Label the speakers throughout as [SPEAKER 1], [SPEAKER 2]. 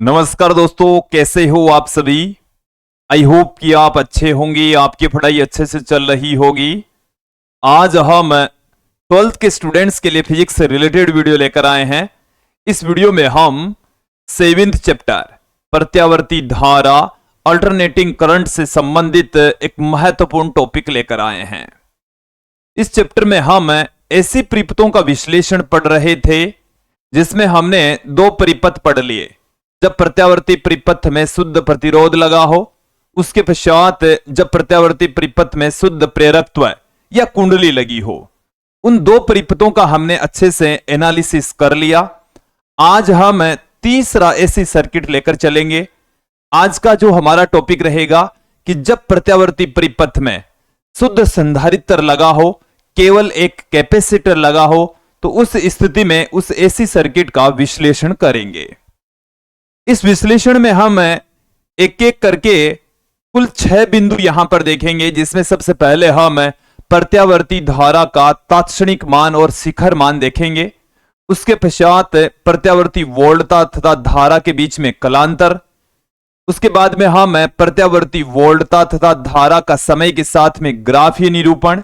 [SPEAKER 1] नमस्कार दोस्तों, कैसे हो आप सभी। आई होप कि आप अच्छे होंगे, आपकी पढ़ाई अच्छे से चल रही होगी। आज हम 12th के स्टूडेंट्स के लिए फिजिक्स से रिलेटेड वीडियो लेकर आए हैं। इस वीडियो में हम 7th चैप्टर प्रत्यावर्ती धारा अल्टरनेटिंग करंट से संबंधित एक महत्वपूर्ण टॉपिक लेकर आए हैं। इस चैप्टर में हम ऐसी परिपथों का विश्लेषण पढ़ रहे थे जिसमें हमने दो परिपथ पढ़ लिए। जब प्रत्यावर्ती परिपथ में शुद्ध प्रतिरोध लगा हो, उसके पश्चात जब प्रत्यावर्ती परिपथ में शुद्ध प्रेरकत्व या कुंडली लगी हो। उन दो परिपथों का हमने अच्छे से एनालिसिस कर लिया। आज हम तीसरा ऐसी सर्किट लेकर चलेंगे। आज का जो हमारा टॉपिक रहेगा कि जब प्रत्यावर्ती परिपथ में शुद्ध संधारित्र लगा हो, केवल एक कैपेसिटर लगा हो, तो उस स्थिति में उस ऐसी सर्किट का विश्लेषण करेंगे। इस विश्लेषण में हम एक एक करके कुल 6 बिंदु यहां पर देखेंगे, जिसमें सबसे पहले हम प्रत्यावर्ती धारा का तात्क्षणिक मान और शिखर मान देखेंगे। उसके पश्चात प्रत्यावर्ती वोल्टता तथा धारा के बीच में कलांतर। उसके बाद में हम प्रत्यावर्ती वोल्टता तथा धारा का समय के साथ में ग्राफीय निरूपण,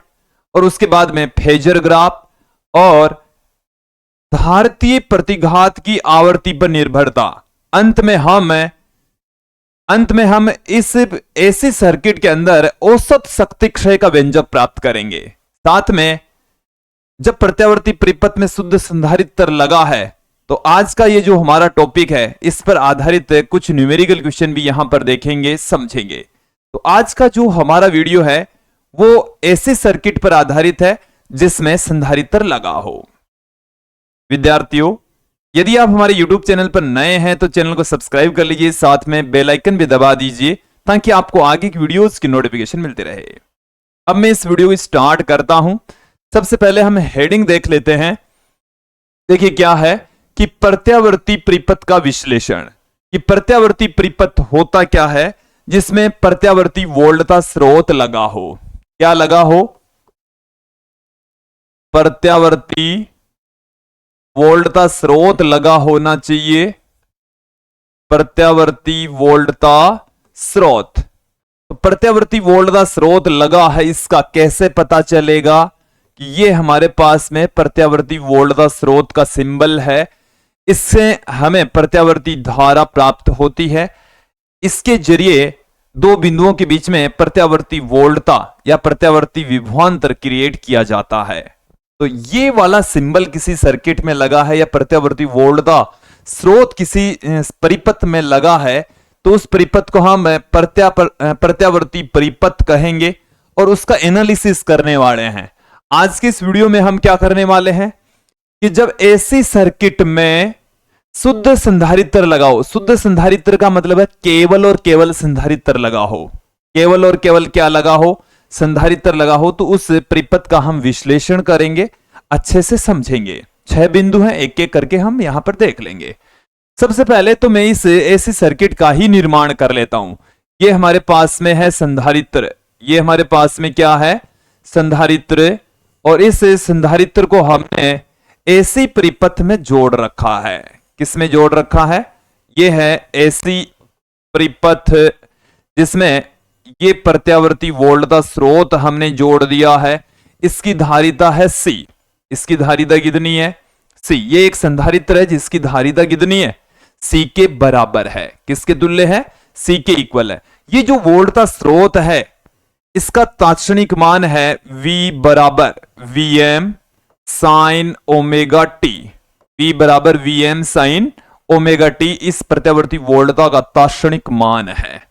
[SPEAKER 1] और उसके बाद में फेजर ग्राफ, और धारतीय प्रतिघात की आवर्ती पर निर्भरता। अंत में हम इस ऐसी सर्किट के अंदर औसत शक्ति क्षय का व्यंजक प्राप्त करेंगे। साथ में जब प्रत्यावर्ती परिपथ में शुद्ध संधारित्र लगा है, तो आज का ये जो हमारा टॉपिक है, इस पर आधारित कुछ न्यूमेरिकल क्वेश्चन भी यहां पर देखेंगे, समझेंगे। तो आज का जो हमारा वीडियो है वो ऐसी सर्किट पर आधारित है जिसमें संधारित्र लगा हो। विद्यार्थियों, यदि आप हमारे YouTube चैनल पर नए हैं तो चैनल को सब्सक्राइब कर लीजिए, साथ में बेल आइकन भी दबा दीजिए ताकि आपको आगे की वीडियोस की नोटिफिकेशन मिलती रहे। अब मैं इस वीडियो को स्टार्ट करता हूं। सबसे पहले हम हेडिंग देख लेते हैं। देखिए क्या है कि प्रत्यावर्ती परिपथ का विश्लेषण। ये प्रत्यावर्ती परिपथ होता क्या है? जिसमें प्रत्यावर्ती वोल्टता स्रोत लगा हो। क्या लगा हो? प्रत्यावर्ती वोल्टता स्रोत लगा होना चाहिए। प्रत्यावर्ती वोल्टता स्रोत। तो प्रत्यावर्ती वोल्टता स्रोत लगा है, इसका कैसे पता चलेगा कि ये हमारे पास में प्रत्यावर्ती वोल्टता स्रोत का सिंबल है। इससे हमें प्रत्यावर्ती धारा प्राप्त होती है। इसके जरिए दो बिंदुओं के बीच में प्रत्यावर्ती वोल्टता या प्रत्यावर्ती विभवांतर क्रिएट किया जाता है। तो ये वाला सिंबल किसी सर्किट में लगा है या प्रत्यावर्ती वोल्टता स्रोत किसी परिपथ में लगा है, तो उस परिपथ को हम प्रत्यावर्ती परिपथ कहेंगे और उसका एनालिसिस करने वाले हैं। आज के इस वीडियो में हम क्या करने वाले हैं कि जब ऐसी सर्किट में शुद्ध संधारित्र लगा हो, शुद्ध संधारित्र का मतलब है केवल और केवल संधारित्र लगा हो। केवल और केवल क्या लगा हो? संधारित्र लगा हो। तो उस परिपथ का हम विश्लेषण करेंगे, अच्छे से समझेंगे। 6 बिंदु हैं, एक एक करके हम यहां पर देख लेंगे। सबसे पहले तो मैं इस ऐसी सर्किट का ही निर्माण कर लेता हूं। ये हमारे पास में है संधारित्र। ये हमारे पास में क्या है? संधारित्र। और इस संधारित्र को हमने ऐसी परिपथ में जोड़ रखा है। किस में जोड़ रखा है? ये है ऐसी परिपथ जिसमें ये प्रत्यावर्ती वोल्टता स्रोत हमने जोड़ दिया है। इसकी धारिता है C। इसकी धारिता कितनी है? C। ये एक संधारित्र है जिसकी धारिता कितनी है? C के बराबर है। किसके तुल्य है? C के इक्वल है। ये जो वोल्टता स्रोत है, इसका तात्क्षणिक मान है V बराबर Vm sin omega t। V बराबर Vm sin ओमेगा t इस प्रत्यावर्ती वोल्टता का तात्क्षणिक मान है।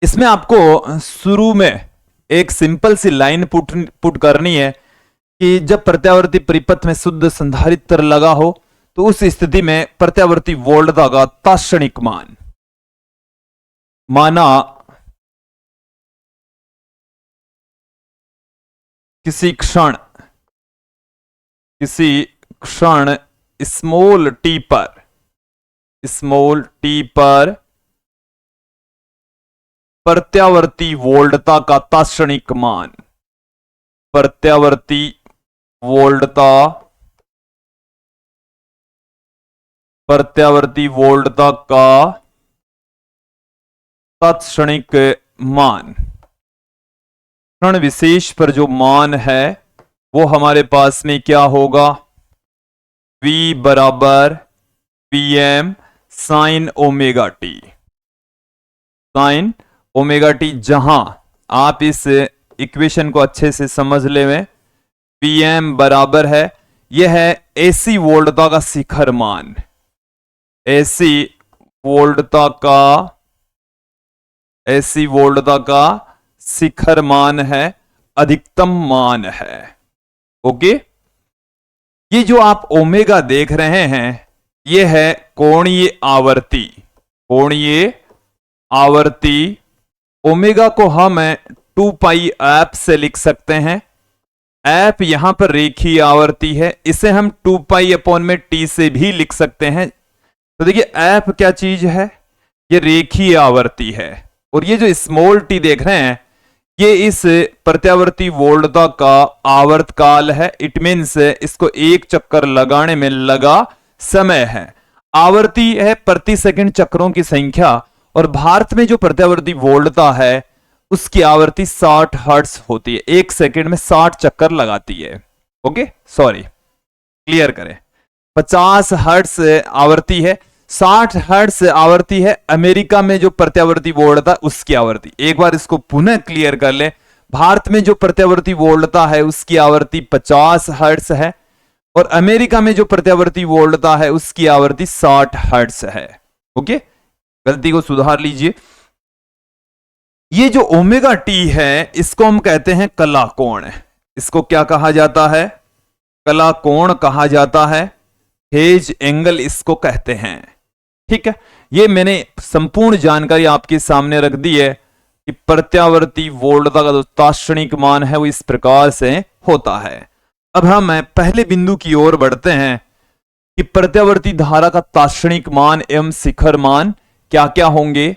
[SPEAKER 1] इसमें आपको शुरू में एक सिंपल सी लाइन पुट करनी है कि जब प्रत्यावर्ती परिपथ में शुद्ध संधारित्र लगा हो, तो उस स्थिति में प्रत्यावर्ती वोल्टता का तात्क्षणिक मान माना किसी क्षण स्मॉल टी पर प्रत्यावर्ती वोल्टता का तात्क्षणिक मान, प्रत्यावर्ती वोल्टता प्रत्यावर्ती वोल्टता का तात्क्षणिक मान, क्षण विशेष पर जो मान है वो हमारे पास में क्या होगा, v बराबर Vm sine omega T, sign omega T. जहां आप इस इक्वेशन को अच्छे से समझ ले में, Vm बराबर है, यह है एसी वोल्टता का शिखर मान, एसी वोल्टता का, एसी वोल्टता का शिखर मान है, अधिकतम मान है। ओके, ये जो आप ओमेगा देख रहे हैं ये है कोणीय आवर्ती, कोणीय आवर्ती। ओमेगा को हम 2 पाई एप से लिख सकते हैं, एप यहां पर रेखीय आवर्ती है, इसे हम 2 पाई अपॉन में टी से भी लिख सकते हैं। तो देखिए एप क्या चीज है, ये रेखीय आवर्ती है, और ये जो स्मॉल टी देख रहे हैं ये इस प्रत्यावर्ती वोल्टता का आवर्तकाल है। इट मीन्स इसको एक चक्कर लगाने में लगा समय है। आवर्ती है प्रति सेकंड चक्रों की संख्या, और भारत में जो प्रत्यावर्ती वोल्टता है उसकी आवर्ती 60 हर्ट्ज होती है, एक सेकंड में 60 चक्कर लगाती है। ओके, सॉरी क्लियर करें, 50 हर्ट्ज आवर्ती है, 60 हर्ट्ज आवर्ती है अमेरिका में जो प्रत्यावर्ती वोल्टता उसकी आवर्ती। एक बार इसको पुनः क्लियर कर ले, भारत में जो प्रत्यावर्ती वोल्टता है उसकी आवर्ती 50 हर्ट्ज है, और अमेरिका में जो प्रत्यावर्ती वोल्टता है उसकी आवर्ती 60 हर्ट्ज है। ओके, गलती को सुधार लीजिए। ये जो ओमेगा टी है इसको हम कहते हैं कला कोण, इसको क्या कहा जाता है, कला कोण कहा जाता है, फेज एंगल इसको कहते हैं। ठीक है, ये मैंने संपूर्ण जानकारी आपके सामने रख दी है कि प्रत्यावर्ती वोल्टता का जो तात्क्षणिक मान है वो इस प्रकार से होता है। अब हम पहले बिंदु की ओर बढ़ते हैं कि प्रत्यावर्ती धारा का तात्क्षणिक मान एवं शिखर मान क्या क्या होंगे।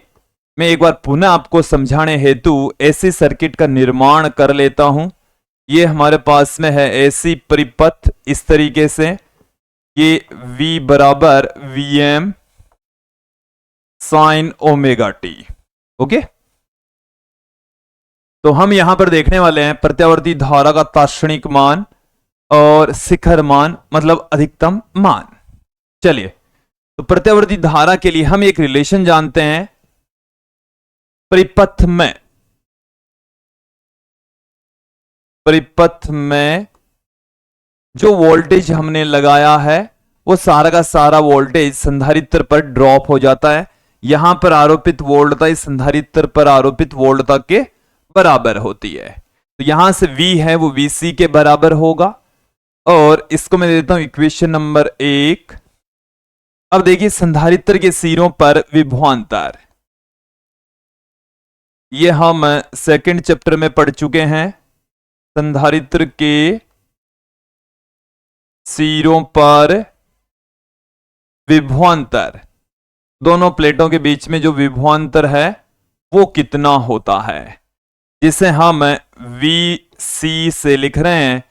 [SPEAKER 1] मैं एक बार पुनः आपको समझाने हेतु ऐसे सर्किट का निर्माण कर लेता हूं। ये हमारे पास में है ऐसी परिपथ इस तरीके से, ये V बराबर Vm sine omega T. Okay, तो हम यहां पर देखने वाले हैं प्रत्यावर्ती धारा का तात्क्षणिक मान और शिखर मान, मतलब अधिकतम मान। चलिए, तो प्रत्यावर्ती धारा के लिए हम एक रिलेशन जानते हैं, परिपथ में जो वोल्टेज हमने लगाया है वो सारा का सारा वोल्टेज संधारित्र पर ड्रॉप हो जाता है। यहां पर आरोपित वोल्टता इस संधारित्र पर आरोपित वोल्टता के बराबर होती है, तो यहां से V है वो VC के बराबर होगा, और इसको मैं देता हूं इक्वेशन नंबर 1। अब देखिए संधारित्र के सिरों पर विभवांतर, ये हम सेकंड चैप्टर में पढ़ चुके हैं। संधारित्र के सिरों पर विभवांतर, दोनों प्लेटों के बीच में जो विभवांतर है वो कितना होता है, जिसे हम VC से लिख रहे हैं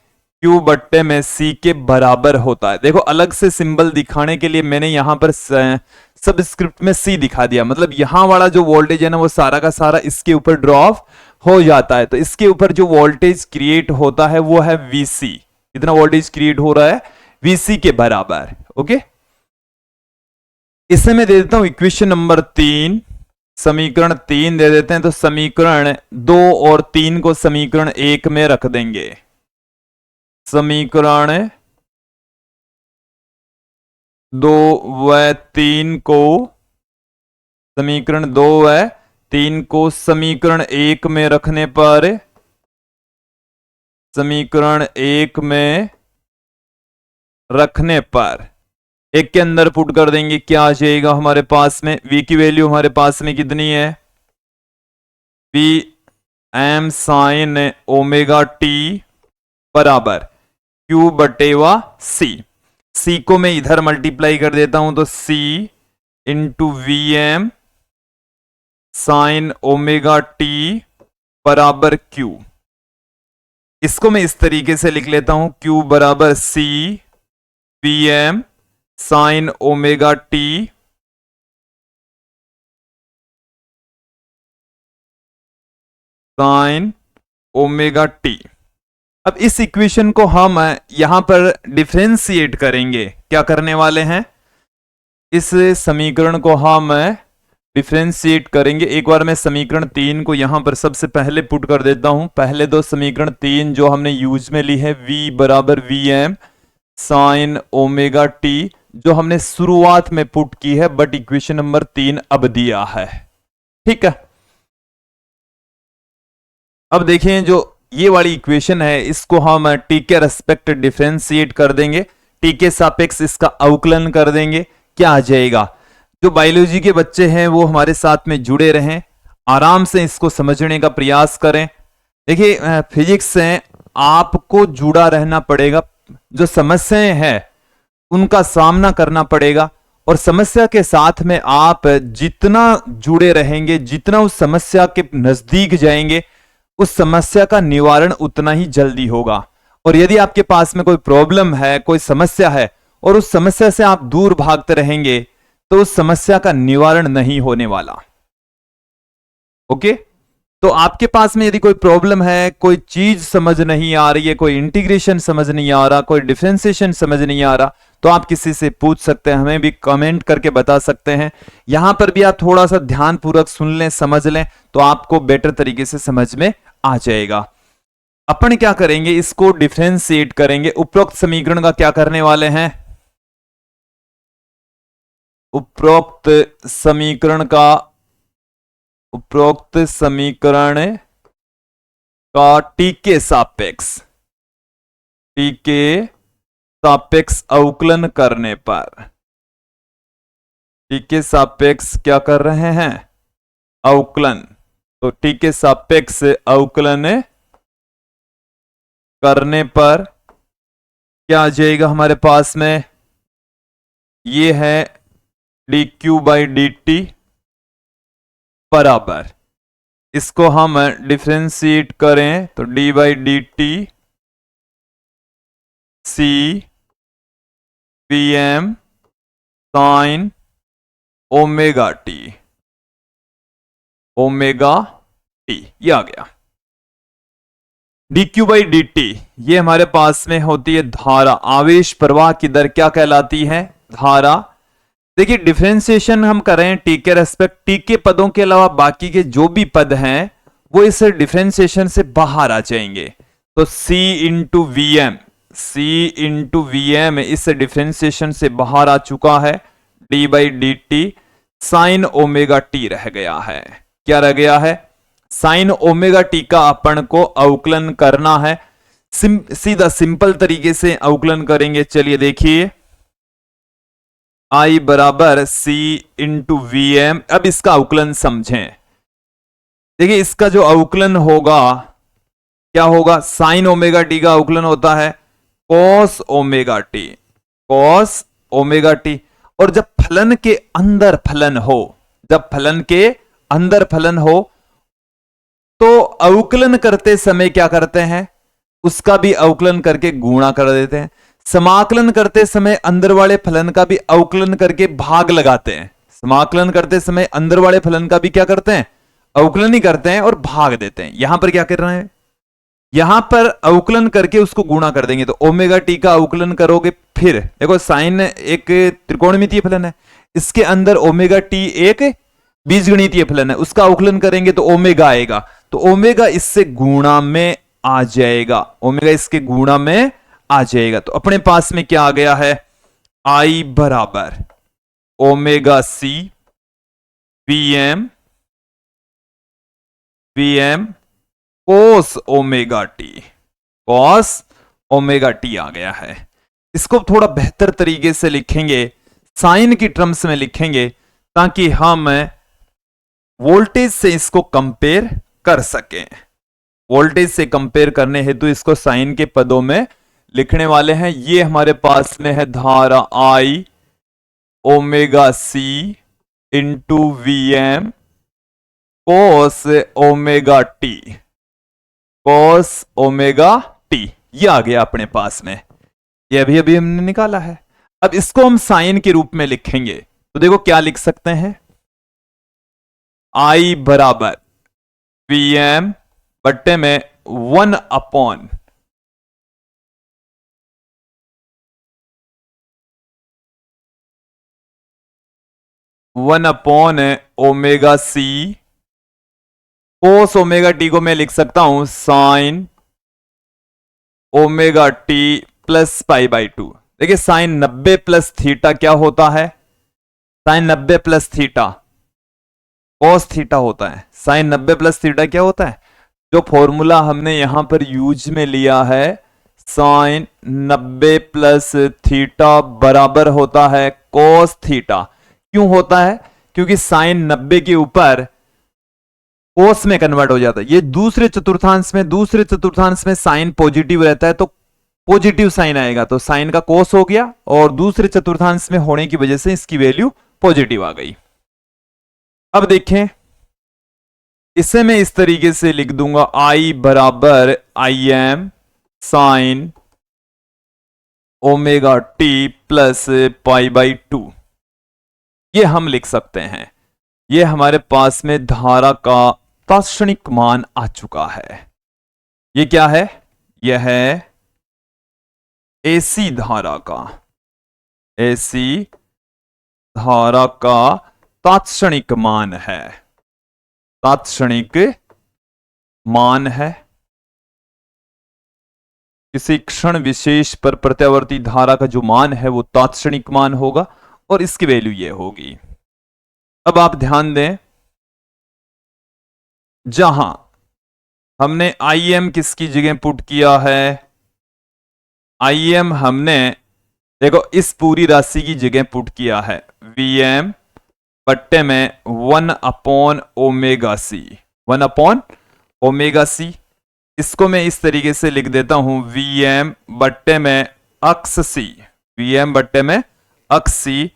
[SPEAKER 1] Q बट्टे में C के बराबर होता है। देखो अलग से सिंबल दिखाने के लिए मैंने यहां पर सबस्क्रिप्ट में C दिखा दिया, मतलब यहां वाला जो वोल्टेज है ना वो सारा का सारा इसके ऊपर ड्रॉप हो जाता है, तो इसके ऊपर जो वोल्टेज क्रिएट होता है वो है VC। कितना वोल्टेज क्रिएट हो रहा है, VC के बराबर। ओके, इसे मैं दे देता हूं इक्वेशन नंबर 3, समीकरण 3 दे देते हैं, तो समीकरण 2 और 3 को समीकरण 1 में रख देंगे। समीकरण 2 व 3 को, समीकरण 2 व 3 को समीकरण 1 में रखने पर, समीकरण 1 में रखने पर एक के अंदर पुट कर देंगे, क्या आ जाएगा हमारे पास में, V की वैल्यू हमारे पास में कितनी है, Vm साइन ओमेगा टी बराबर Q बटे वा C को मैं इधर मल्टीप्लाई कर देता हूं, तो C into Vm sine omega T बराबर Q। इसको मैं इस तरीके से लिख लेता हूं, Q बराबर C Vm sine omega T sign omega T. अब इस इक्वेशन को हम यहां पर डिफरेंशिएट करेंगे। क्या करने वाले हैं? इस समीकरण को हम डिफरेंशिएट करेंगे। एक बार मैं समीकरण 3 को यहां पर सबसे पहले पुट कर देता हूं। पहले दो समीकरण 3 जो हमने यूज में ली है, v बराबर V M sine omega T, जो हमने शुरुआत में पुट की है, बट इक्वेशन नंबर 3 अब दिया है। ठीक है, अब देखिए जो ये वाली इक्वेशन है, इसको हम टी के रेस्पेक्ट डिफरेंशिएट कर देंगे, टी के सापेक्ष इसका अवकलन कर देंगे। क्या आ जाएगा? जो बायोलॉजी के बच्चे हैं वो हमारे साथ में जुड़े रहें, आराम से इसको समझने का प्रयास करें। देखिए फिजिक्स से आपको जुड़ा रहना पड़ेगा, जो समस्याएं हैं उनका सामना करना पड़ेगा, और समस्या के साथ में आप जितना जुड़े रहेंगे, जितना उस समस्या के नजदीक जाएंगे, उस समस्या का निवारण उतना ही जल्दी होगा। और यदि आपके पास में कोई प्रॉब्लम है, कोई समस्या है, और उस समस्या से आप दूर भागते रहेंगे, तो उस समस्या का निवारण नहीं होने वाला। ओके, तो आपके पास में यदि कोई प्रॉब्लम है, कोई चीज समझ नहीं आ रही है, कोई इंटीग्रेशन समझ नहीं आ रहा, कोई डिफरेंशिएशन समझ नहीं आ रहा, तो आप किसी से पूछ सकते हैं, हमें भी कमेंट करके बता सकते हैं। यहां पर भी आप थोड़ा सा ध्यानपूर्वक सुन लें, समझ लें, तो आपको बेटर तरीके से समझ में आ जाएगा। अपन क्या करेंगे, इसको डिफरेंशिएट करेंगे। उपरोक्त समीकरण का क्या करने वाले हैं? उपरोक्त समीकरण का टी के सापेक्ष अवकलन करने पर, टी के सापेक्ष क्या कर रहे हैं? अवकलन। तो टी के सापेक्ष अवकलन करने पर क्या आ जाएगा हमारे पास में? ये है D Q by D T बराबर, इसको हम डिफरेंशिएट करें तो D by D T C P M sine omega T, ये आ गया। D Q by D T, ये हमारे पास में होती है धारा, आवेश प्रवाह की दर क्या कहलाती है? धारा। देखिए डिफरेंशिएशन हम करें टी के रेस्पेक्ट, टी के पदों के अलावा बाकी के जो भी पद हैं वो इस डिफरेंशिएशन से बाहर आ जाएंगे। तो C इंटू वी एम इस डिफरेंशिएशन से बाहर आ चुका है, D by D T sign omega T रह गया है। क्या रह गया है? साइन ओमेगा टी का अपन को अवकलन करना है। सीधा सिंपल तरीके से अवकलन करेंगे। चलिए देखिए, I बराबर C इंटू वी एम। अब इसका अवकलन समझें। देखिए इसका जो अवकलन होगा क्या होगा? साइन ओमेगा टी का अवकलन होता है कॉस ओमेगा टी। और जब फलन के अंदर फलन हो, तो अवकलन करते समय क्या करते हैं? उसका भी अवकलन करके गुणा कर देते हैं। समाकलन करते समय अंदर वाले फलन का भी अवकलन करके भाग लगाते हैं। समाकलन करते समय अंदर वाले फलन का भी क्या करते हैं? अवकलन ही करते हैं और भाग देते हैं। यहां पर क्या कर रहे हैं? यहां पर अवकलन करके उसको गुणा कर देंगे। तो ओमेगा टी का अवकलन करोगे, फिर देखो साइन एक त्रिकोणमितीय फलन है, इसके अंदर ओमेगा टी एक बीजगणितीय फलन है, उसका अवकलन करेंगे तो ओमेगा आएगा। तो ओमेगा इससे गुणा में आ जाएगा, तो अपने पास में क्या आ गया है? I बराबर omega C V M cos omega t आ गया है। इसको थोड़ा बेहतर तरीके से लिखेंगे, साइन की टर्म्स में लिखेंगे, ताकि हम वोल्टेज से इसको कंपेयर कर सकें। वोल्टेज से कंपेयर करने हेतु इसको साइन के पदों में लिखने वाले हैं। ये हमारे पास में है धारा I omega C into V M cos omega T, ये आ गया अपने पास में। ये अभी हमने निकाला है। अब इसको हम साइन के रूप में लिखेंगे, तो देखो क्या लिख सकते हैं, I बराबर Vm बट्टे में 1/, omega C cos omega T को मैं लिख सकता हूं साइन ओमेगा टी प्लस π/2। देखिए साइन 90 प्लस थीटा क्या होता है, sine 90 plus theta cos theta होता है। साइन 90 प्लस थीटा क्या होता है, जो फॉर्मूला हमने यहां पर यूज में लिया है, साइन 90 प्लस थीटा बराबर होता है कॉस थीटा। क्यों होता है, क्योंकि साइन 90 के ऊपर कोस में कन्वर्ट हो जाता है। ये दूसरे चतुर्थांश में साइन पॉजिटिव रहता है, तो पॉजिटिव साइन आएगा, तो साइन का कोस हो गया, और दूसरे चतुर्थांश में होने की वजह से इसकी वैल्यू पॉजिटिव आ गई। अब देखें, इसे मैं इस तरीके से लिख दूंगा, I बराबर Im sine omega t plus π/2। ये हम लिख सकते हैं। ये हमारे पास में धारा का तात्क्षणिक मान आ चुका है। ये क्या है, यह है एसी धारा का, एसी धारा का तात्क्षणिक मान है, तात्क्षणिक मान है। किसी क्षण विशेष पर प्रत्यावर्ती धारा का जो मान है वो तात्क्षणिक मान होगा, और इसकी वैल्यू ये होगी। अब आप ध्यान दें, जहां हमने Im किसकी जगह पुट किया है, Im हमने देखो इस पूरी राशि की जगह पुट किया है, Vm बट्टे में 1/ओमेगा सी, 1/ओमेगा सी। इसको मैं इस तरीके से लिख देता हूं, Vm बट्टे में अक्स सी, Vm बट्टे में अक्स सी।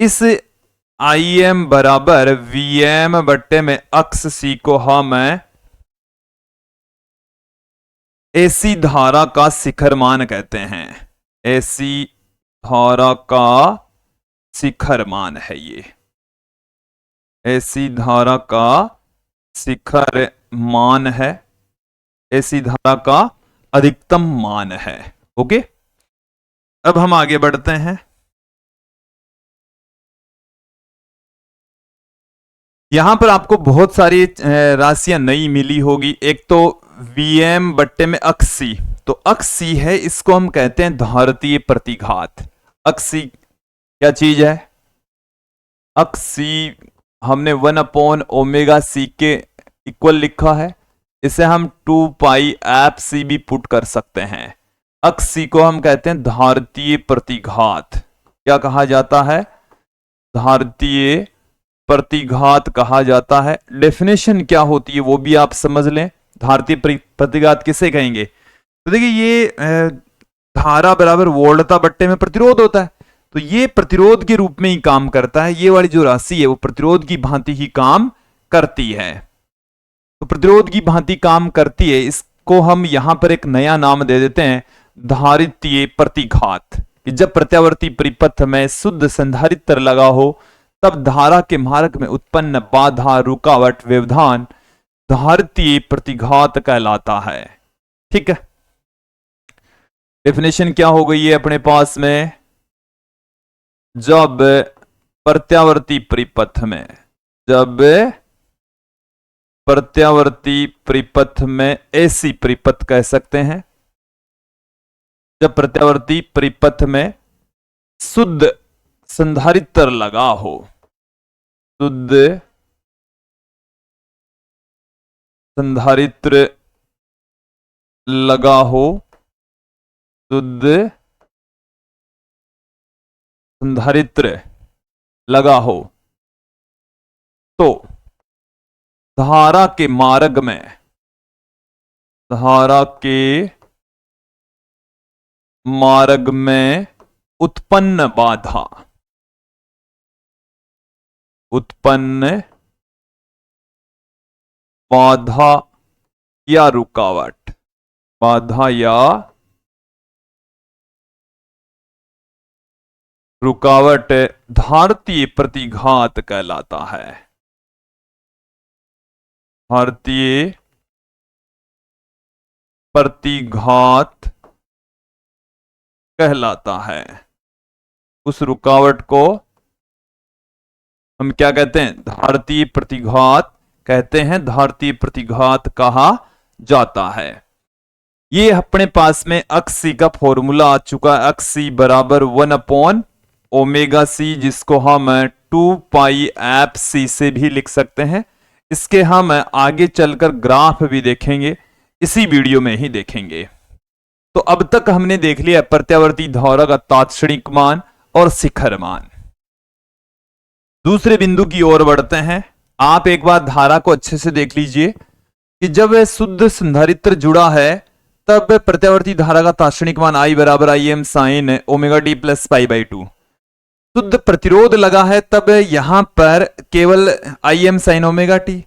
[SPEAKER 1] इस Im बराबर Vm बट्टे में अक्स सी को हम एसी धारा का शिखर मान कहते हैं, एसी धारा का शिखर मान है ये, एसी धारा का शिखर मान है, एसी धारा का अधिकतम मान है। ओके, अब हम आगे बढ़ते हैं। यहां पर आपको बहुत सारी राशियां नई मिली होगी। एक तो Vm बट्टे में अक्सी, तो अक्सी है, इसको हम कहते हैं धारतीय प्रतिघात। अक्सी क्या चीज है, अक्सी हमने 1/ओमेगा सी के इक्वल लिखा है, इसे हम 2π/f भी पुट कर सकते हैं। अक्सी को हम कहते हैं धारतीय प्रतिघात। क्या कहा जाता है, धारतीय प्रतिघात कहा जाता है। डेफिनेशन क्या होती है वो भी आप समझ लें, धारतीय प्रतिघात किसे कहेंगे। तो देखिए ये धारा बराबर वोल्टता बट्टे में प्रतिरोध होता है, तो ये प्रतिरोध के रूप में ही काम करता है। ये वाली जो राशि है वो प्रतिरोध की भांति ही काम करती है, तो प्रतिरोध की भांति काम करती है। इसको हम यहां पर एक नया नाम दे देते हैं, धारितीय प्रतिघात। कि जब प्रत्यावर्ती परिपथ में शुद्ध संधारित्र लगा हो, तब धारा के मार्ग में उत्पन्न बाधा, रुकावट, व्यवधान धारितीय प्रतिघात कहलाता है। ठीक है, डेफिनेशन क्या हो गई है अपने पास में, जब प्रत्यावर्ती परिपथ में, जब प्रत्यावर्ती परिपथ में एसी परिपथ कह सकते हैं, जब प्रत्यावर्ती परिपथ में शुद्ध संधारित्र लगा हो, शुद्ध संधारित्र लगा हो, शुद्ध संधारित्र लगा हो, तो धारा के मार्ग में, धारा के मार्ग में उत्पन्न बाधा, उत्पन्न बाधा या रुकावट, बाधा या रुकावट धारतीय प्रतिघात कहलाता है। धारतीय प्रतिघात कहलाता है। उस रुकावट को हम क्या कहते हैं? धारतीय प्रतिघात कहते हैं, धारतीय प्रतिघात कहा जाता है। ये अपने पास में अक्सी का फॉर्मूला आ चुका है, अक्सी बराबर 1/ओमेगा c, जिसको हम 2π/c से भी लिख सकते हैं। इसके हम आगे चलकर ग्राफ भी देखेंगे, इसी वीडियो में ही देखेंगे। तो अब तक हमने देख लिया प्रत्यावर्ती धारा का तात्क्षणिक मान और शिखर मान। दूसरे बिंदु की ओर बढ़ते हैं। आप एक बार धारा को अच्छे से देख लीजिए कि जब वह शुद्ध संधारित्र जुड़ा है तब प्रत्यावर्ती धारा का तात्क्षणिक मान I बराबर Im sin omega t plus π/2। शुद्ध प्रतिरोध लगा है तब यहां पर केवल Im sin ओमेगा टी।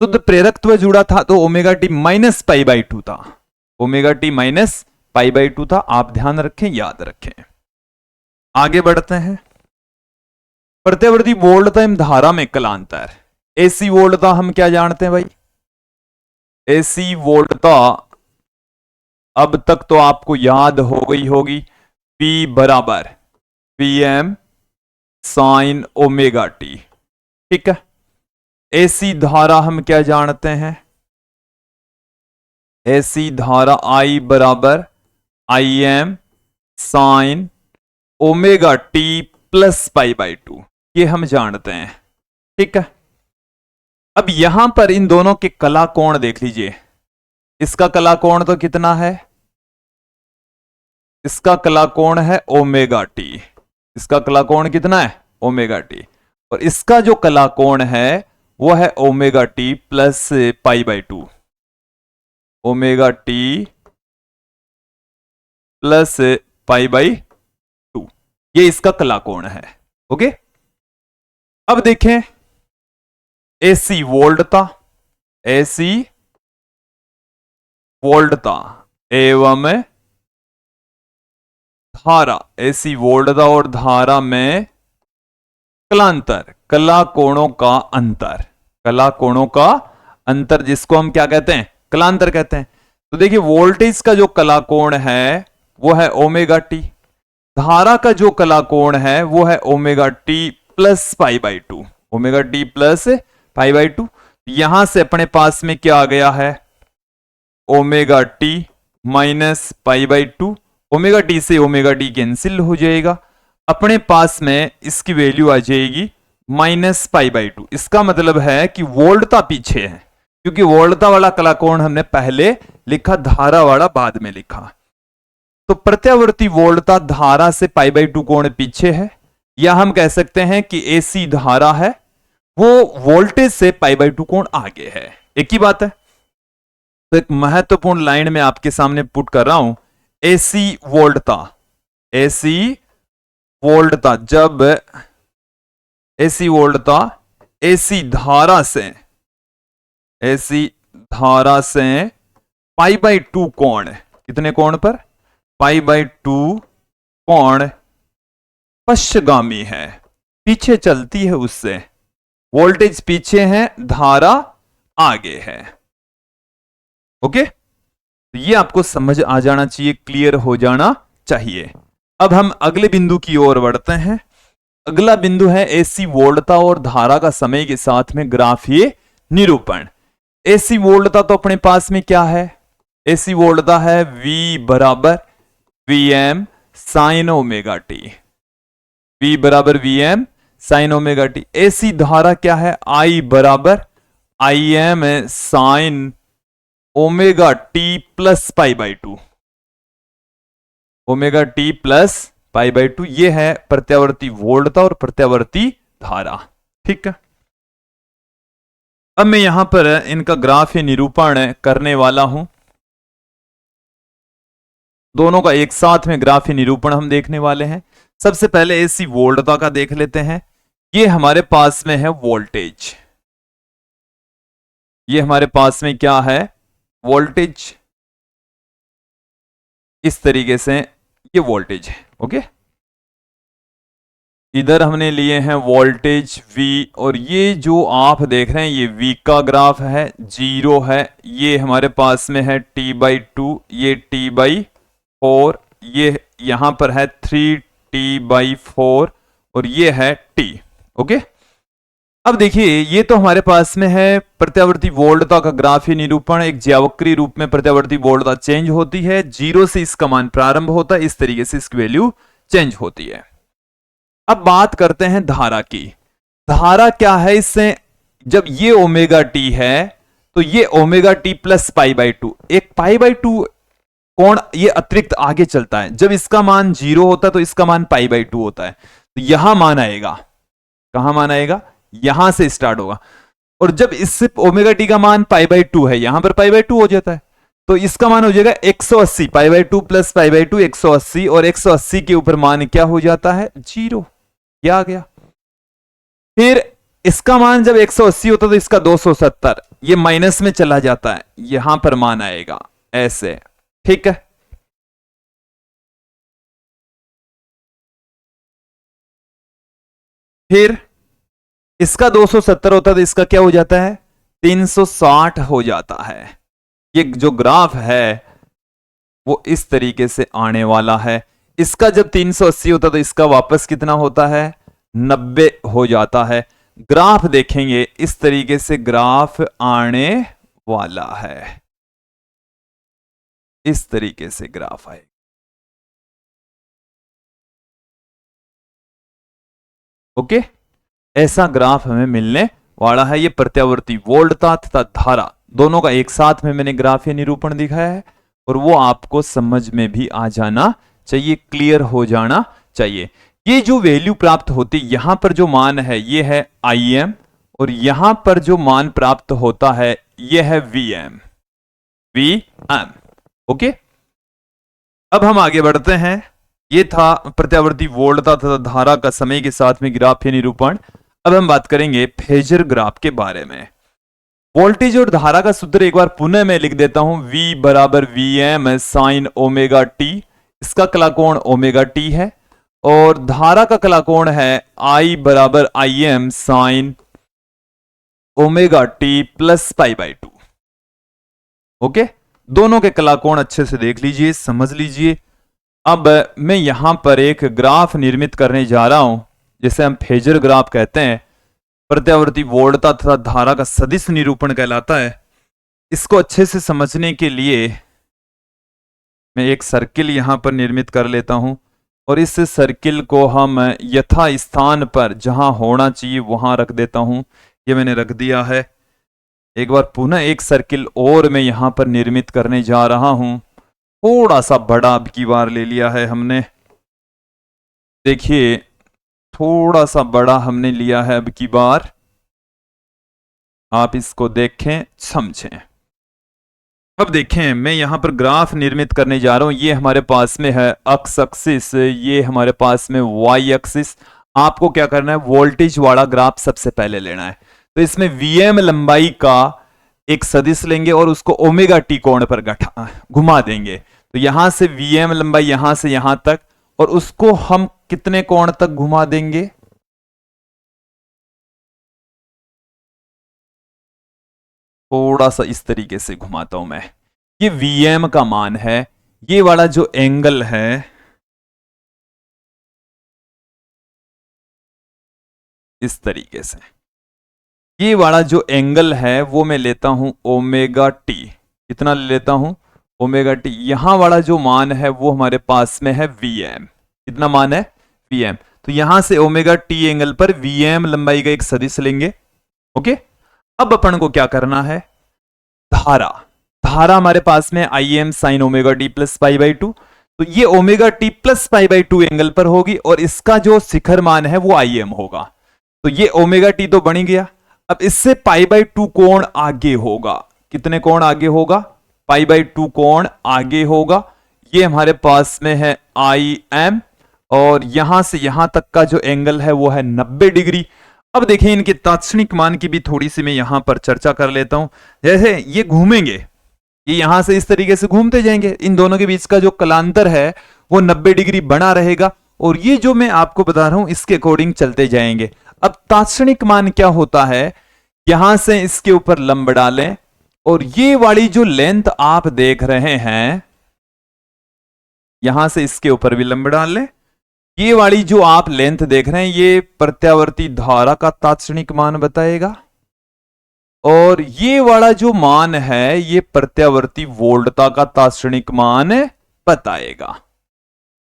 [SPEAKER 1] शुद्ध प्रेरकत्व जुड़ा था तो ओमेगा टी माइनस π/2 था, ओमेगा टी माइनस π/2 था। आप ध्यान रखें, याद रखें। आगे बढ़ते हैं। प्रत्यावर्ती वोल्टता एवं धारा में कलांतर। एसी वोल्टता हम क्या जानते हैं भाई? एसी वोल्टता अब तक तो आपको याद हो गई होगी, P बराबर Pm साइन ओमेगा टी। ठीक है। एसी धारा हम क्या जानते हैं? एसी धारा I बराबर Im sine omega t plus π/2, ये हम जानते हैं। ठीक है। अब यहां पर इन दोनों के कला कोण देख लीजिए। इसका कला कोण तो कितना है? इसका कला कोण है ओमेगा टी। इसका कला कोण कितना है? Omega t. और इसका जो कला कोण है वो है omega t plus π/2। Omega t plus π/2, ये इसका कला कोण है। ओके। अब देखें एसी वोल्टता, एसी वोल्टता एवं धारा, एसी वोल्टता और धारा में कलांतर, कला कोणों का अंतर, कला कोणों का अंतर, जिसको हम क्या कहते हैं? कलांतर कहते हैं। तो देखिए वोल्टेज का जो कला कोण है वो है ओमेगा टी, धारा का जो कला कोण है वो है omega t plus π/2, omega t plus π/2। यहां से अपने पास में क्या आ गया है? Omega t minus π/2। Omega t से ओमेगा टी कैंसिल हो जाएगा, अपने पास में इसकी वैल्यू आ जाएगी माइनस π/2। इसका मतलब है कि वोल्टता पीछे है, क्योंकि वोल्टता वाला कला कोण हमने पहले लिखा, धारा वाला बाद में लिखा। तो प्रत्यावर्ती वोल्टता धारा से π/2 कोण पीछे है, या हम कह सकते हैं कि एसी धारा है वो वोल्टेज से π/2 कोण आगे है। एक ही बात है। तो एक महत्वपूर्ण लाइन में आपके सामने पुट कर रहा हूं। एसी वोल्टता, एसी वोल्टता, जब एसी वोल्टता एसी धारा से, एसी धारा से π/2 कोण, कितने कोण पर? π/2 कोण पश्चगामी है, पीछे चलती है उससे। वोल्टेज पीछे है, धारा आगे है। ओके। तो ये आपको समझ आ जाना चाहिए, क्लियर हो जाना चाहिए। अब हम अगले बिंदु की ओर बढ़ते हैं। अगला बिंदु है एसी वोल्टता और धारा का समय के साथ में ग्राफीय निरूपण। एसी वोल्टता तो अपने पास में क्या है? एसी वोल्टता है V बराबर Vm sine omega t, V बराबर Vm sine omega t. AC धारा क्या है? I बराबर Im sine omega t plus π/2, omega t plus π/2। ये है प्रत्यावर्ती वोल्टता और प्रत्यावर्ती धारा। ठीक है। अब मैं यहां पर इनका ग्राफ निरूपण करने वाला हूं। दोनों का एक साथ में ग्राफ निरूपण हम देखने वाले हैं। सबसे पहले एसी वोल्टता का देख लेते हैं। ये हमारे पास में है वोल्टेज, ये हमारे पास में क्या है? वोल्टेज। इस तरीके से ये वोल्टेज है। ओके। इधर हमने लिए हैं वोल्टेज V, और ये जो आप देख रहे हैं ये V का ग्राफ है, 0 है। ये हमारे पास में है T/2, ये T/4, ये यहां पर है 3T/4, और ये है T। ओके, अब देखिए ये तो हमारे पास में है प्रत्यावर्ती वोल्टता का ग्राफी निरूपण। एक ज्यावक्रीय रूप में प्रत्यावर्ती वोल्टता चेंज होती है, 0 से इसका मान प्रारंभ होता है, इस तरीके से इसकी वैल्यू चेंज होती है। अब बात करते हैं धारा की। धारा क्या है, इससे जब ये ओमेगा टी है तो ये ओमेगा टी प्लस π/2, एक π/2 कोण ये अतिरिक्त आगे चलता है। जब इसका मान 0 होता है तो इसका मान π/2 होता है, तो यहां मान आएगा, कहां मान आएगा, यहां से स्टार्ट होगा। और जब इससे ओमेगा टी का मान π/2 है, यहां पर π/2 हो जाता है, तो इसका मान हो जाएगा 180, π/2 प्लस π/2 180, और 180 के ऊपर मान क्या हो जाता है, 0। क्या आ गया। फिर इसका मान जब 180 होता है तो इसका 270, ये माइनस में चला जाता है, यहां पर मान आएगा ऐसे, ठीक है। फिर इसका 270 होता है तो इसका क्या हो जाता है, 360 हो जाता है। ये जो ग्राफ है वो इस तरीके से आने वाला है। इसका जब 380 होता है तो इसका वापस कितना होता है, 90 हो जाता है। ग्राफ देखेंगे इस तरीके से ग्राफ आने वाला है, इस तरीके से ग्राफ आएगा। ओके, ऐसा ग्राफ हमें मिलने वाला है। ये प्रत्यावर्ती वोल्टता तथा धारा दोनों का एक साथ में मैंने ग्राफीय निरूपण दिखाया है, और वो आपको समझ में भी आ जाना चाहिए, क्लियर हो जाना चाहिए। ये जो वैल्यू प्राप्त होती, यहां पर जो मान है ये है Im, और यहां पर जो मान प्राप्त होता है ये है Vm। ओके, अब हम आगे बढ़ते हैं। ये था प्रत्यावर्ती वोल्टता तथा धारा का समय के साथ में ग्राफीय निरूपण। अब हम बात करेंगे फेजर ग्राफ के बारे में। वोल्टेज और धारा का सूत्र एक बार पुनः मैं लिख देता हूं, V बराबर Vm साइन ओमेगा टी, इसका कलाकोण ओमेगा टी है, और धारा का कलाकोण है I बराबर Im sine omega t plus π/2। Okay, दोनों के कलाकोण अच्छे से देख लीजिए, समझ लीजिए। अब मैं यहां पर एक ग्राफ निर्मित करने जा रहा हूं, जिसे हम फेजर ग्राफ कहते हैं। प्रत्यावर्ती वोल्टता तथा धारा का सदिश निरूपण कहलाता है। इसको अच्छे से समझने के लिए मैं एक सर्किल यहां पर निर्मित कर लेता हूं, और इस सर्किल को हम यथा स्थान पर जहां होना चाहिए वहां रख देता हूं। ये मैंने रख दिया है। एक बार पुनः एक सर्किल और मैं यहां पर निर्मित करने जा रहा हूं। थोड़ा सा बड़ा अब की बार ले लिया है हमने, देखिए थोड़ा सा बड़ा हमने लिया है अब की बार, आप इसको देखें समझें। अब देखें मैं यहां पर ग्राफ निर्मित करने जा रहा हूं। ये हमारे पास में है एक्स एक्सिस, ये हमारे पास में वाई एक्सिस। आपको क्या करना है, वोल्टेज वाला ग्राफ सबसे पहले लेना है। तो इसमें Vm लंबाई का एक सदिश लेंगे और उसको ओमेगा टी कोण पर घुमा देंगे। तो यहां से Vm लंबाई यहां से यहां तक, और उसको हम कितने कोण तक घुमा देंगे, थोड़ा सा इस तरीके से घुमाता हूं मैं। ये Vm का मान है, ये वाला जो एंगल है इस तरीके से, ये वाला जो एंगल है वो मैं लेता हूं ओमेगा टी। कितना ले लेता हूं, ओमेगा टी। यहां वाला जो मान है वो हमारे पास में है Vm। कितना मान है, Vm। तो यहां से ओमेगा टी एंगल पर Vm लंबाई का एक सदिश लेंगे। ओके, अब अपन को क्या करना है, धारा। धारा हमारे पास में Im sine omega t plus π/2। तो ये ओमेगा टी प्लस π/2 एंगल पर होगी, और इसका जो शिखर मान है वो Im होगा। तो ये ओमेगा टी तो बन गया। अब इससे π/2 कोण आगे होगा। कितने कोण आगे होगा, π/2 कोण आगे होगा। ये हमारे पास में है Im, और यहां से यहां तक का जो एंगल है वो है 90 डिग्री। अब देखें इनके तात्क्षणिक मान की भी थोड़ी सी मैं यहां पर चर्चा कर लेता हूं। जैसे ये घूमेंगे, ये यहां से इस तरीके से घूमते जाएंगे, इन दोनों के बीच का जो कलांतर है वो 90 डिग्री बना रहेगा, और ये जो मैं आपको बता रहा हूं इसके अकॉर्डिंग चलते जाएंगे। अब तात्क्षणिक मान क्या होता है, यहां से इसके ऊपर लंब डालें और ये वाली जो लेंथ आप देख रहे हैं, यहां से इसके ऊपर भी लंब डाल लें। ये वाली जो आप लेंथ देख रहे हैं ये प्रत्यावर्ती धारा का तात्क्षणिक मान बताएगा, और ये वाला जो मान है ये प्रत्यावर्ती वोल्टता का तात्क्षणिक मान बताएगा।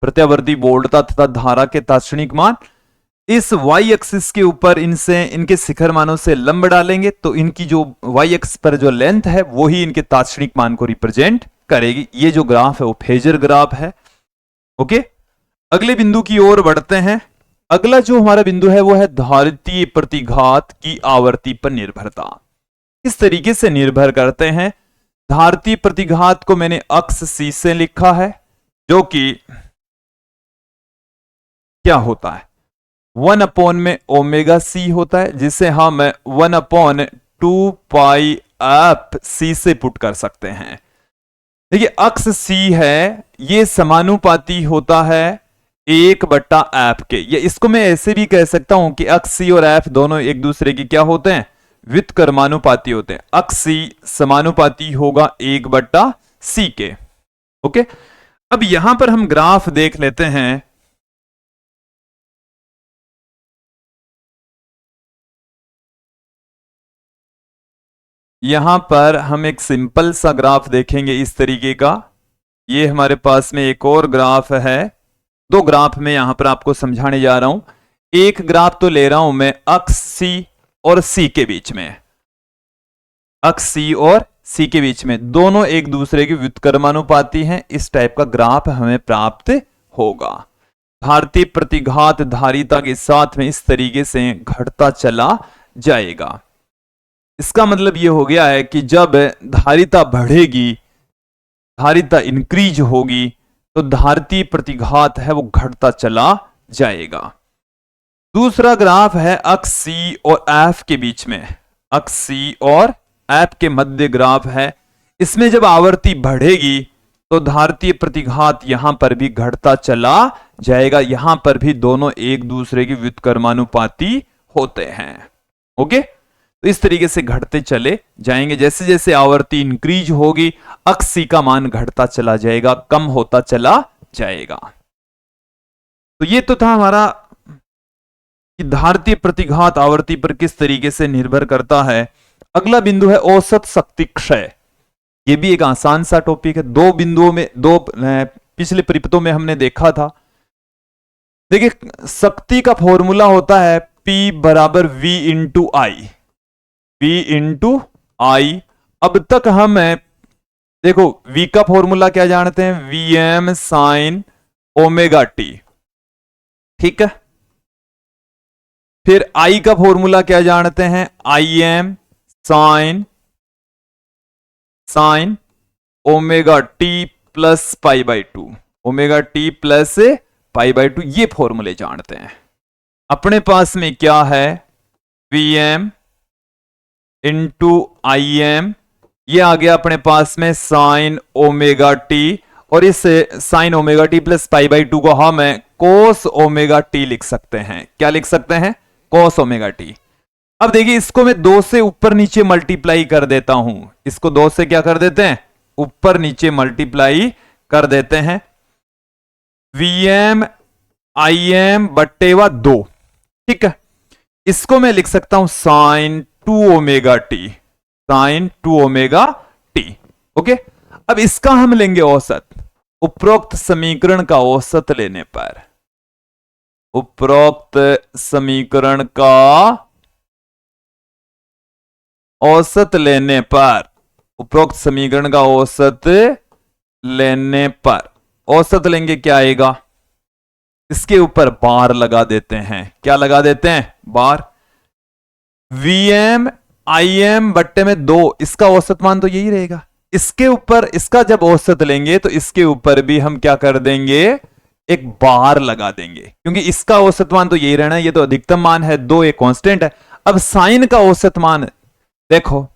[SPEAKER 1] प्रत्यावर्ती वोल्टता तथा धारा के तात्क्षणिक मान इस y एक्सिस के ऊपर इनसे इनके शिखर मानों से लंब डालेंगे तो इनकी जो y एक्सिस पर जो लेंथ है वो ही इनके तात्क्षणिक मान को रिप्रेजेंट करेगी। ये जो ग्राफ है वो फेजर ग्राफ है। ओके, अगले बिंदु की ओर बढ़ते हैं। अगला जो हमारा बिंदु है वो है धारितीय प्रतिघात की आवर्ती पर निर्भरता। किस तरीके से निर्भर करते हैं? धारितीय प्रतिघात को मैंने अक्ष C से लिखा है, जो कि क्या होता है 1 में ओमेगा C होता है, जिसे हम 1/2 पाई एफ C से पुट कर सकते हैं। देखिए अक्ष C है, ये समानुपाती होता है 1/f के। या इसको मैं ऐसे भी कह सकता हूं कि अक्ष C और f दोनों एक दूसरे की क्या होते हैं, व्युत्क्रमानुपाती होते हैं। अक्ष C समानुपाती होगा 1/c के। ओके, अब यहां पर हम ग्राफ देख लेते हैं। यहां पर हम एक सिंपल सा ग्राफ देखेंगे इस तरीके का। ये हमारे पास में एक और ग्राफ है। दो ग्राफ में यहां पर आपको समझाने जा रहा हूं। एक ग्राफ तो ले रहा हूं मैं अक्ष C और C के बीच में, अक्ष C और C के बीच में, दोनों एक दूसरे के व्युत्क्रमानुपाती हैं। इस टाइप का ग्राफ हमें प्राप्त होगा। धारितीय प्रतिघात धारिता के साथ में इस तरीके से घटता चला जाएगा। इसका मतलब यह हो गया है कि जब धारिता बढ़ेगी, धारिता इंक्रीज होगी, तो धारितीय प्रतिघात है वो घटता चला जाएगा। दूसरा ग्राफ है अक्ष C और F के बीच में, अक्ष C और F के मध्य ग्राफ है। इसमें जब आवर्ती बढ़ेगी तो धारितीय प्रतिघात यहां पर भी घटता चला जाएगा। यहां पर भी दोनों एक दूसरे के व्युत्क्रमानुपाती होते हैं। ओके, तो इस तरीके से घटते चले जाएंगे। जैसे जैसे आवर्ती इंक्रीज होगी अक्ष C का मान घटता चला जाएगा, कम होता चला जाएगा। तो ये तो था हमारा कि धारितीय प्रतिघात आवर्ती पर किस तरीके से निर्भर करता है। अगला बिंदु है औसत शक्ति क्षय। ये भी एक आसान सा टॉपिक है। दो बिंदुओं में, दो पिछले परिपथों में हमने देखा था। देखिए शक्ति का फॉर्मूला होता है P बराबर V इंटू आई, V इंटू आई। अब तक हम देखो V का फॉर्मूला क्या जानते हैं, Vm साइन ओमेगा टी, ठीक है। फिर I का फॉर्मूला क्या जानते हैं, Im sine omega t plus pi by 2, omega t plus pi by 2, ये फॉर्मूले जानते हैं। अपने पास में क्या है, Vm इंटू Im, ये आ गया अपने पास में साइन ओमेगा टी, और इस sign omega t plus pi by 2 को हम कोस ओमेगा टी लिख सकते हैं। क्या लिख सकते हैं, कोस ओमेगा टी। अब देखिए इसको मैं 2 से ऊपर नीचे मल्टीप्लाई कर देता हूं। इसको 2 से क्या कर देते हैं, ऊपर नीचे मल्टीप्लाई कर देते हैं। Vm Im बट्टेवा 2, ठीक है। इसको मैं लिख सकता हूं sine 2 omega T, sine 2 omega T. Okay, अब इसका हम लेंगे औसत। उपरोक्त समीकरण का औसत लेने पर, उपरोक्त समीकरण का औसत लेने पर, उपरोक्त समीकरण का औसत लेने पर, औसत लेंगे क्या आएगा, इसके ऊपर बार लगा देते हैं। क्या लगा देते हैं, बार। Vm Im बट्टे में 2, इसका औसत मान तो यही रहेगा। इसके ऊपर इसका जब औसत लेंगे तो इसके ऊपर भी हम क्या कर देंगे, एक बार लगा देंगे, क्योंकि इसका औसत मान तो यही रहना है। ये तो अधिकतम मान है 2, एक कांस्टेंट है। अब साइन का औसत मान देखो,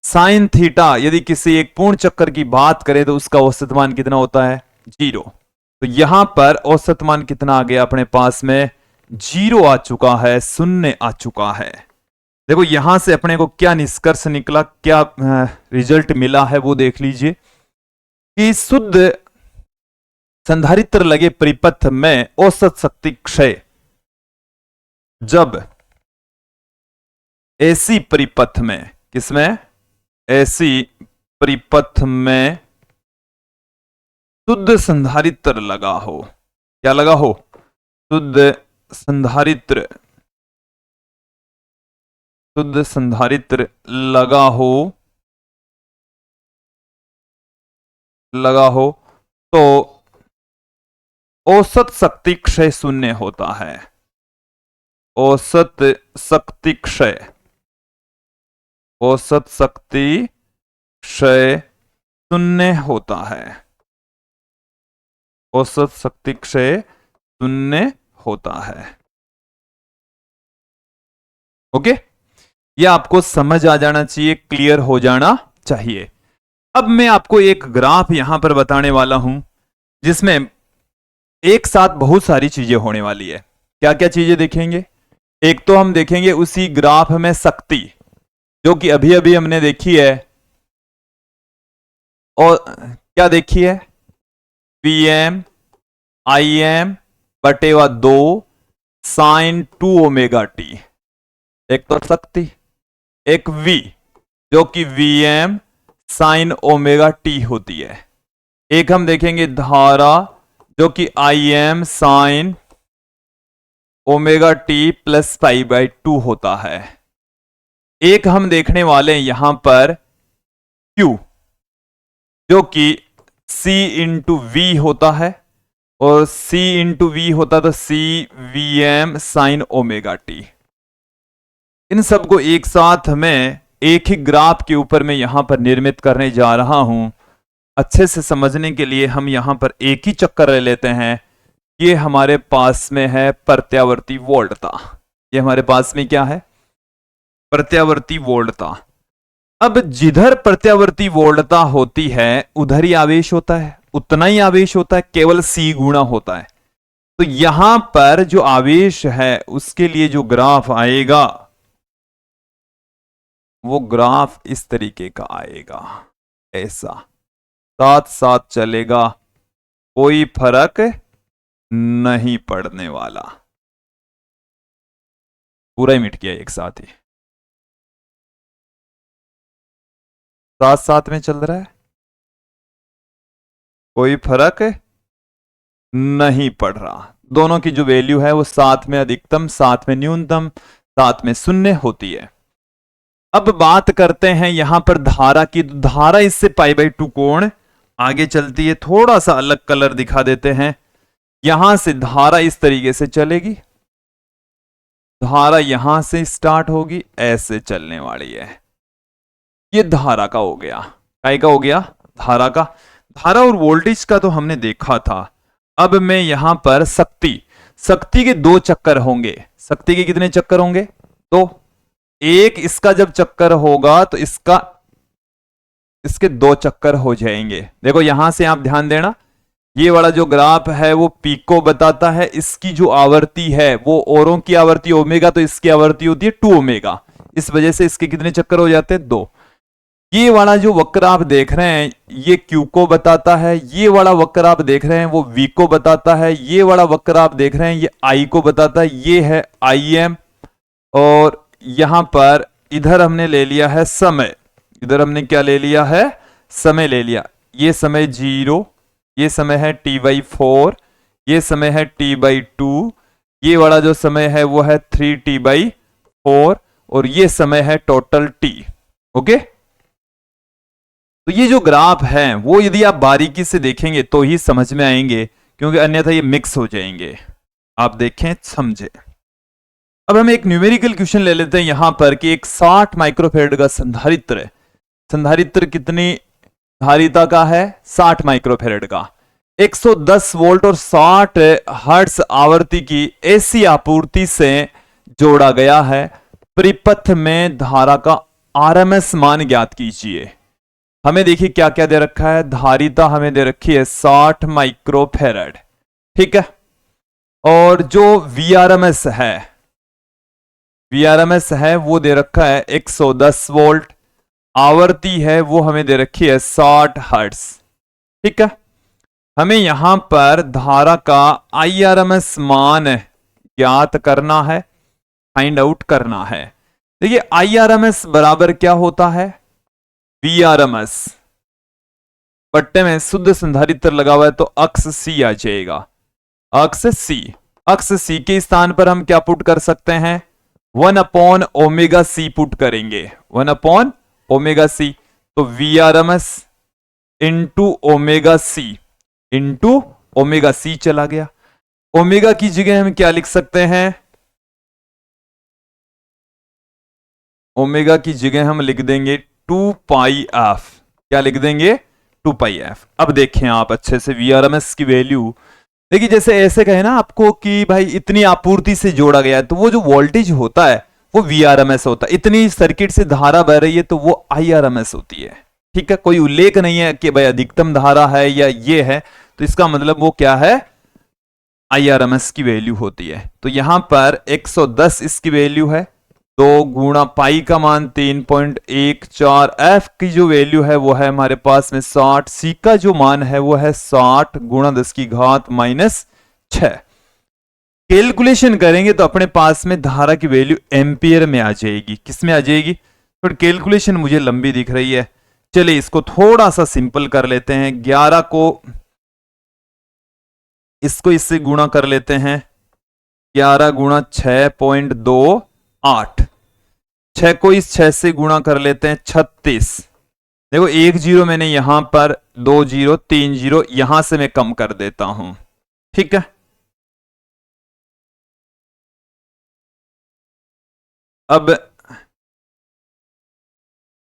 [SPEAKER 1] साइन थीटा यदि किसी एक पूर्ण चक्कर की बात करें तो उसका औसत मान कितना होता है, 0। तो यहां पर औसत मान कितना आ गया अपने पास में, 0 आ चुका है, 0 आ चुका है। देखो यहां से अपने को क्या निष्कर्ष निकला, क्या रिजल्ट मिला है वो देख लीजिए कि शुद्ध संधारित्र लगे परिपथ में औसत शक्ति क्षय जब एसी परिपथ में, किसमें, एसी परिपथ में शुद्ध संधारित्र लगा हो, क्या लगा हो, शुद्ध संधारित्र, शुद्ध संधारित्र लगा हो, तो औसत शक्ति क्षय 0 होता है। औसत शक्ति क्षय, औसत शक्ति क्षय 0 होता है। औसत शक्ति क्षय 0 होता है। ओके, ये आपको समझ आ जाना चाहिए, क्लियर हो जाना चाहिए। अब मैं आपको एक ग्राफ यहां पर बताने वाला हूं जिसमें एक साथ बहुत सारी चीजें होने वाली है। क्या क्या चीजें देखेंगे, एक तो हम देखेंगे उसी ग्राफ में शक्ति जो कि अभी अभी हमने देखी है, और क्या देखी है, Pm Im बटेवा 2 साइन 2 ओमेगा टी, एक तो शक्ति, एक V जो कि Vm साइन ओमेगा टी होती है, एक हम देखेंगे धारा जो कि Im sine omega t plus pi by 2 होता है, एक हम देखने वाले यहां पर Q जो कि C इंटू वी होता है, और C इंटू वी होता तो C Vm sine omega t. इन सबको एक साथ मैं एक ही ग्राफ के ऊपर में यहां पर निर्मित करने जा रहा हूं। अच्छे से समझने के लिए हम यहां पर एक ही चक्कर ले लेते हैं। ये हमारे पास में है प्रत्यावर्ती वोल्टता, ये हमारे पास में क्या है, प्रत्यावर्ती वोल्टता। अब जिधर प्रत्यावर्ती वोल्टता होती है उधर ही आवेश होता है, उतना ही आवेश होता है, केवल C गुणा होता है। तो यहां पर जो आवेश है उसके लिए जो ग्राफ आएगा वो ग्राफ इस तरीके का आएगा, ऐसा साथ साथ चलेगा, कोई फर्क नहीं पड़ने वाला, पूरा ही मिट गया एक साथ ही, साथ साथ में चल रहा है, कोई फर्क नहीं पड़ रहा। दोनों की जो वैल्यू है वो साथ में अधिकतम, साथ में न्यूनतम, साथ में 0 होती है। अब बात करते हैं यहां पर धारा की। धारा इससे पाई बाई 2 कोण आगे चलती है, थोड़ा सा अलग कलर दिखा देते हैं। यहां से धारा इस तरीके से चलेगी, धारा यहां से स्टार्ट होगी, ऐसे चलने वाली है। ये धारा का हो गया, काय का हो गया, धारा का। धारा और वोल्टेज का तो हमने देखा था। अब मैं यहां पर शक्ति, शक्ति के 2 चक्कर होंगे। शक्ति के कितने चक्कर होंगे, 2। एक इसका जब चक्कर होगा तो इसके 2 चक्कर हो जाएंगे। देखो यहां से आप ध्यान देना, ये वाला जो ग्राफ है वो पीको बताता है, इसकी जो आवृत्ति है वो औरों की आवृत्ति ओमेगा, तो इसकी आवृत्ति होती है 2 ओमेगा। इस वजह से इसके कितने चक्कर हो जाते हैं, 2। ये वाला जो वक्र आप देख रहे हैं ये Q को बताता है, ये वाला वक्र आप देख रहे हैं वो V को बताता है, ये वाला वक्र आप देख रहे हैं ये I को बताता है, ये है Im। और यहां पर इधर हमने ले लिया है समय, इधर हमने क्या ले लिया है, समय ले लिया। ये समय 0, ये समय है T/4, ये समय है T/2, ये वाला जो समय है वो है 3T/4, और ये समय है टोटल T। ओके, तो ये जो ग्राफ है वो यदि आप बारीकी से देखेंगे तो ही समझ में आएंगे, क्योंकि अन्यथा ये मिक्स हो जाएंगे। आप देखें समझे। अब हम एक न्यूमेरिकल क्वेश्चन ले लेते हैं यहां पर कि एक 60 माइक्रोफेरेड का संधारित्र है। संधारित्र कितनी धारिता का है, 60 माइक्रोफेरेड का, 110 वोल्ट और 60 हर्ट्ज आवृत्ति की एसी आपूर्ति से जोड़ा गया है। परिपथ में धारा का आरएमएस मान ज्ञात कीजिए। हमें देखिए क्या क्या दे रखा है, धारिता हमें दे रखी है 60 माइक्रोफेरेड, ठीक है। और जो VRMS है वो दे रखा है 110 वोल्ट, आवृत्ति है वो हमें दे रखी है 60 हर्ट्ज। ठीक है, हमें यहां पर धारा का IRMS मान ज्ञात करना है, फाइंड आउट करना है। देखिए IRMS बराबर क्या होता है, VRMS, पट्टे में शुद्ध संधारित्र लगा हुआ है तो अक्ष C आ जाएगा, अक्ष C के स्थान पर हम क्या पुट कर सकते हैं, 1/ωc पुट करेंगे, 1/ωc। तो VRMS इंटू ओमेगा C चला गया। ओमेगा की जगह हम क्या लिख सकते हैं, ओमेगा की जगह हम लिख देंगे 2πf। क्या लिख देंगे, 2πf। अब देखें आप अच्छे से VRMS की वैल्यू, देखिए जैसे ऐसे कहे ना आपको कि भाई इतनी आपूर्ति से जोड़ा गया है, तो वो जो वोल्टेज होता है वो VRMS होता है, इतनी सर्किट से धारा बह रही है तो वो IRMS होती है। ठीक है, कोई उल्लेख नहीं है कि भाई अधिकतम धारा है या ये है, तो इसका मतलब वो क्या है, IRMS की वैल्यू होती है। तो यहां पर 110 इसकी वैल्यू है, 2 गुणा पाई का मान 3.14, F की जो वैल्यू है वो है हमारे पास में 60, C का जो मान है वो है 60 गुणा 10 की घात -6। कैलकुलेशन करेंगे तो अपने पास में धारा की वैल्यू एम्पियर में आ जाएगी। किस में आ जाएगी, पर कैलकुलेशन मुझे लंबी दिख रही है, चलिए इसको थोड़ा सा सिंपल कर लेते हैं। 11 को इसको इससे गुणा कर लेते हैं, 11 गुणा 6.28, 6 को इस 6 से गुणा कर लेते हैं 36। देखो 1 जीरो मैंने यहां पर, 2 जीरो 3 जीरो यहां से मैं कम कर देता हूं। ठीक है, अब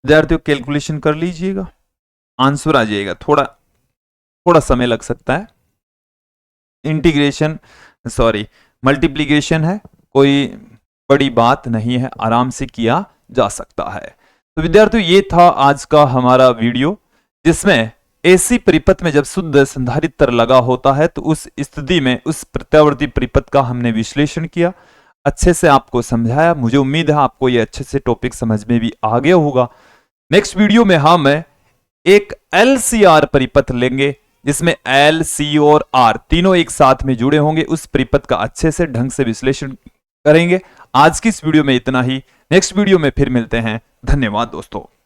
[SPEAKER 1] विद्यार्थियों कैलकुलेशन कर लीजिएगा, आंसर आ जाएगा। थोड़ा समय लग सकता है, इंटीग्रेशन मल्टीप्लीकेशन है, कोई बड़ी बात नहीं है, आराम से किया जा सकता है। तो विद्यार्थियों ये था आज का हमारा वीडियो, जिसमें ऐसी परिपथ में जब शुद्ध संधारित्र लगा होता है तो उस स्थिति में उस प्रत्यावर्ती परिपथ का हमने विश्लेषण किया, अच्छे से आपको समझाया। मुझे उम्मीद है आपको ये अच्छे से टॉपिक समझ में भी आ गया होगा। नेक्स्ट वीडियो में हम एक LCR परिपथ लेंगे, जिसमें L, C और R तीनों एक साथ में जुड़े होंगे, उस परिपथ का अच्छे से ढंग से विश्लेषण करेंगे। आज की इस वीडियो में इतना ही, नेक्स्ट वीडियो में फिर मिलते हैं। धन्यवाद दोस्तों।